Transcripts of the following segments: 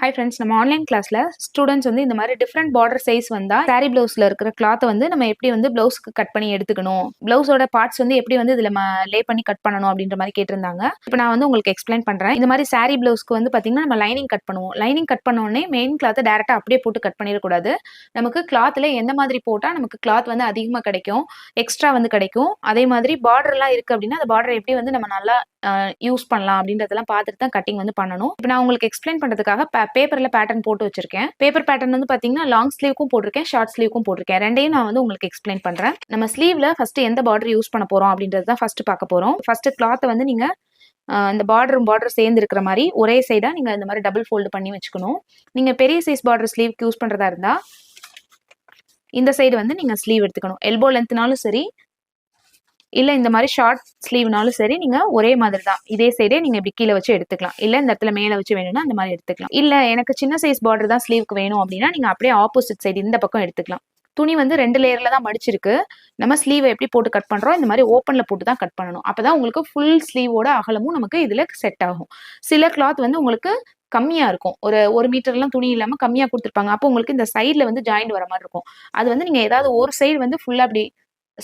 Hi friends, நம்ம online கிளாஸ்ல students வந்து இந்த மாதிரி டிஃப்ரெண்ட் பார்டர் சைஸ் வந்தா சாரி பிளவுஸ்ல இருக்கிற கிளாத்தை வந்து நம்ம எப்படி வந்து பிளவுஸ்க்கு கட் பண்ணி எடுத்துக்கணும், பிளவுஸோட பார்ட்ஸ் வந்து எப்படி வந்து இதுல லே பண்ணி கட் பண்ணணும் அப்படின்ற மாதிரி கேட்டிருந்தாங்க. இப்போ நான் வந்து உங்களுக்கு எக்ஸ்பிளைன் பண்றேன். இந்த மாதிரி சாரி பிளவுஸ்க்கு வந்து பாத்தீங்கன்னா நம்ம லைனிங் கட் பண்ணுவோம். லைனிங் கட் பண்ண உடனே மெயின் கிளாத்தை டேரக்டா அப்படியே போட்டு கட் பண்ணிடக்கூடாது. நமக்கு கிளாத்ல எந்த மாதிரி போட்டா நமக்கு கிளாத் வந்து அதிகமா கிடைக்கும், எக்ஸ்ட்ரா வந்து கிடைக்கும். அதே மாதிரி பார்டர் எல்லாம் இருக்கு அப்படின்னா அந்த பார்டர் எப்படி வந்து நம்ம நல்லா யூஸ் பண்ணலாம் அப்படின்றதெல்லாம் பார்த்துட்டு தான் கட்டிங் வந்து பண்ணணும். இப்போ நான் உங்களுக்கு எக்ஸ்பிளைன் பண்றதுக்காக பேப்பர்ல பேட்டர்ன் போட்டு வச்சிருக்கேன். பேப்பர் பேட்டர்ன் வந்து பாத்தீங்கன்னா லாங் ஸ்லீவ்க்கும் போட்டிருக்கேன், ஷார்ட் ஸ்லீவ்க்கும் போட்டிருக்கேன். ரெண்டையும் நான் வந்து உங்களுக்கு எக்ஸ்பிளைன் பண்றேன். நம்ம ஸ்லீவ்ல ஃபர்ஸ்ட் எந்த பார்டர் யூஸ் பண்ண போறோம் அப்படின்றது தான் ஃபர்ஸ்ட் பார்க்க போறோம். ஃபர்ஸ்ட் கிளாத்தை வந்து நீங்க இந்த பார்டர் சேர்ந்து இருக்கிற மாதிரி ஒரே சைடா நீங்க இந்த மாதிரி டபுள் ஃபோல்டு பண்ணி வச்சுக்கணும். நீங்க பெரிய சைஸ் பார்டர் ஸ்லீவ்க்கு யூஸ் பண்றதா இருந்தா இந்த சைடு வந்து நீங்க ஸ்லீவ் எடுத்துக்கணும். எல்போ லென்த்னாலும் சரி, இல்ல இந்த மாதிரி ஷார்ட் ஸ்லீவ்னாலும் சரி, நீங்க ஒரே மாதிரி தான் இதே சைடே நீங்க இப்படி கீழே வச்சு எடுத்துக்கலாம். இல்ல இந்த இடத்துல மேல வச்சு வேணும்னா அந்த மாதிரி எடுத்துக்கலாம். இல்ல எனக்கு சின்ன சைஸ் பார்டர் தான் ஸ்லீவ்க்கு வேணும் அப்படின்னா நீங்க அப்படியே ஆப்போசிட் சைடு இந்த பக்கம் எடுத்துக்கலாம். துணி வந்து 2 லேயர்ல தான் மடிச்சிருக்கு. நம்ம ஸ்லீவ் எப்படி போட்டு கட் பண்றோம், இந்த மாதிரி ஓப்பன்ல போட்டு தான் கட் பண்ணணும். அப்பதான் உங்களுக்கு ஃபுல் ஸ்லீவோட அகலமும் நமக்கு இதுல செட் ஆகும். சில கிளாத் வந்து உங்களுக்கு கம்மியா இருக்கும். ஒரு மீட்டர்லாம் துணி இல்லாம கம்மியா கொடுத்துருப்பாங்க. அப்போ உங்களுக்கு இந்த சைட்ல வந்து ஜாயிண்ட் வர மாதிரி இருக்கும். அது வந்து நீங்க ஏதாவது ஒரு சைடு வந்து ஃபுல்லா அப்படி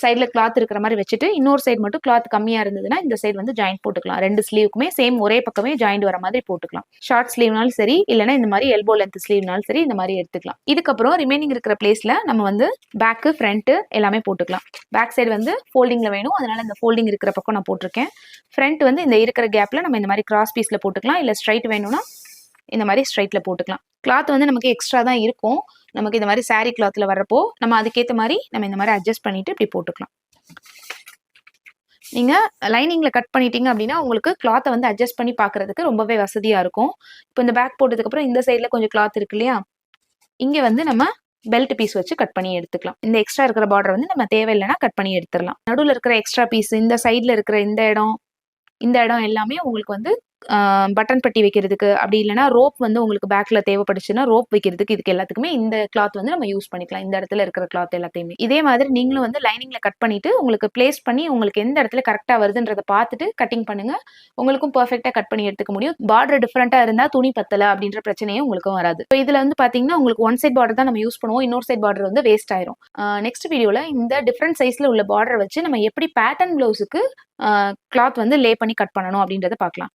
சைட்ல கிளாத் இருக்கிற மாதிரி வச்சுட்டு இன்னொரு சைடு மட்டும் கிளாத் கம்மியா இருந்ததுன்னா இந்த சைடு வந்து ஜாயின் போட்டுக்கலாம். 2 ஸ்லீவுக்குமே சேம் ஒரே பக்கமே ஜாயிண்ட் வர மாதிரி போட்டுக்கலாம். ஷார்ட் ஸ்லீவ்னாலும் சரி, இல்லைன்னா இந்த மாதிரி எல்போ லென்த் ஸ்லீவ்னாலும் சரி, இந்த மாதிரி எடுத்துக்கலாம். இதுக்கப்புறம் ரிமைனிங் இருக்கிற பிளேஸ்ல நம்ம வந்து பேக்கு ஃப்ரண்ட் எல்லாமே போட்டுக்கலாம். பேக் சைடு வந்து ஃபோல்டிங்ல வேணும், அதனால இந்த ஃபோல்டிங் இருக்கிற பக்கம் நான் போட்டிருக்கேன். ஃப்ரண்ட் வந்து இந்த இருக்கிற கேப்ல நம்ம இந்த மாதிரி கிராஸ் பீஸ்ல போட்டுக்கலாம். இல்ல ஸ்ட்ரைட் வேணும்னா இந்த மாதிரி ஸ்ட்ரைட்ல போட்டுக்கலாம். கிளாத் வந்து நமக்கு எக்ஸ்ட்ரா தான் இருக்கும். நமக்கு இந்த மாதிரி சாரி கிளாத்ல வர்றப்போ நம்ம அதுக்கேற்ற மாதிரி நம்ம இந்த மாதிரி அட்ஜஸ்ட் பண்ணிட்டு இப்படி போட்டுக்கலாம். நீங்க லைனிங்ல கட் பண்ணிட்டீங்க அப்படின்னா உங்களுக்கு கிளாத்தை வந்து அட்ஜஸ்ட் பண்ணி பாக்குறதுக்கு ரொம்பவே வசதியா இருக்கும். இப்போ இந்த பேக் போட்டதுக்கு அப்புறம் இந்த சைட்ல கொஞ்சம் கிளாத் இருக்கு இல்லையா, இங்க வந்து நம்ம பெல்ட் பீஸ் வச்சு கட் பண்ணி எடுத்துக்கலாம். இந்த எக்ஸ்ட்ரா இருக்கிற பார்டர் வந்து நம்ம தேவையில்லைன்னா கட் பண்ணி எடுத்துடலாம். நடுவில் இருக்கிற எக்ஸ்ட்ரா பீஸ், இந்த சைட்ல இருக்கிற இந்த இடம் எல்லாமே உங்களுக்கு வந்து பட்டன் பட்டி வைக்கிறதுக்கு, அப்படி இல்லைன்னா ரோப் வந்து உங்களுக்கு பேக்ல தேவைப்படுச்சுன்னா ரோப் வைக்கிறதுக்கு, இதுக்கு எல்லாத்துக்குமே இந்த கிளாத் வந்து நம்ம யூஸ் பண்ணிக்கலாம். இந்த இடத்துல இருக்கிற கிளாத் எல்லாத்தையுமே இதே மாதிரி நீங்களும் வந்து லைனிங்ல கட் பண்ணிட்டு உங்களுக்கு பிளேஸ் பண்ணி உங்களுக்கு எந்த இடத்துல கரெக்டா வருதுன்றதை பார்த்துட்டு கட்டிங் பண்ணுங்க. உங்களுக்கும் பெர்ஃபெக்டா கட் பண்ணி எடுத்துக்க முடியும். பார்டர் டிஃபரெண்டா இருந்தா துணி பத்தல அப்படின்ற பிரச்சனையும் உங்களுக்கும் வராது. இப்போ இதுல வந்து பாத்தீங்கன்னா உங்களுக்கு ஒன் சைட் பார்டர் தான் நம்ம யூஸ் பண்ணுவோம், இன்னொரு சைட் பார்டர் வந்து வேஸ்ட் ஆயிரும். நெக்ஸ்ட் வீடியோல இந்த டிஃப்ரெண்ட் சைஸ்ல உள்ள பார்டர் வச்சு நம்ம எப்படி பேட்டர்ன் பிளவுஸுக்கு கிளாத் வந்து லே பண்ணி கட் பண்ணணும் அப்படின்றத பார்க்கலாம்.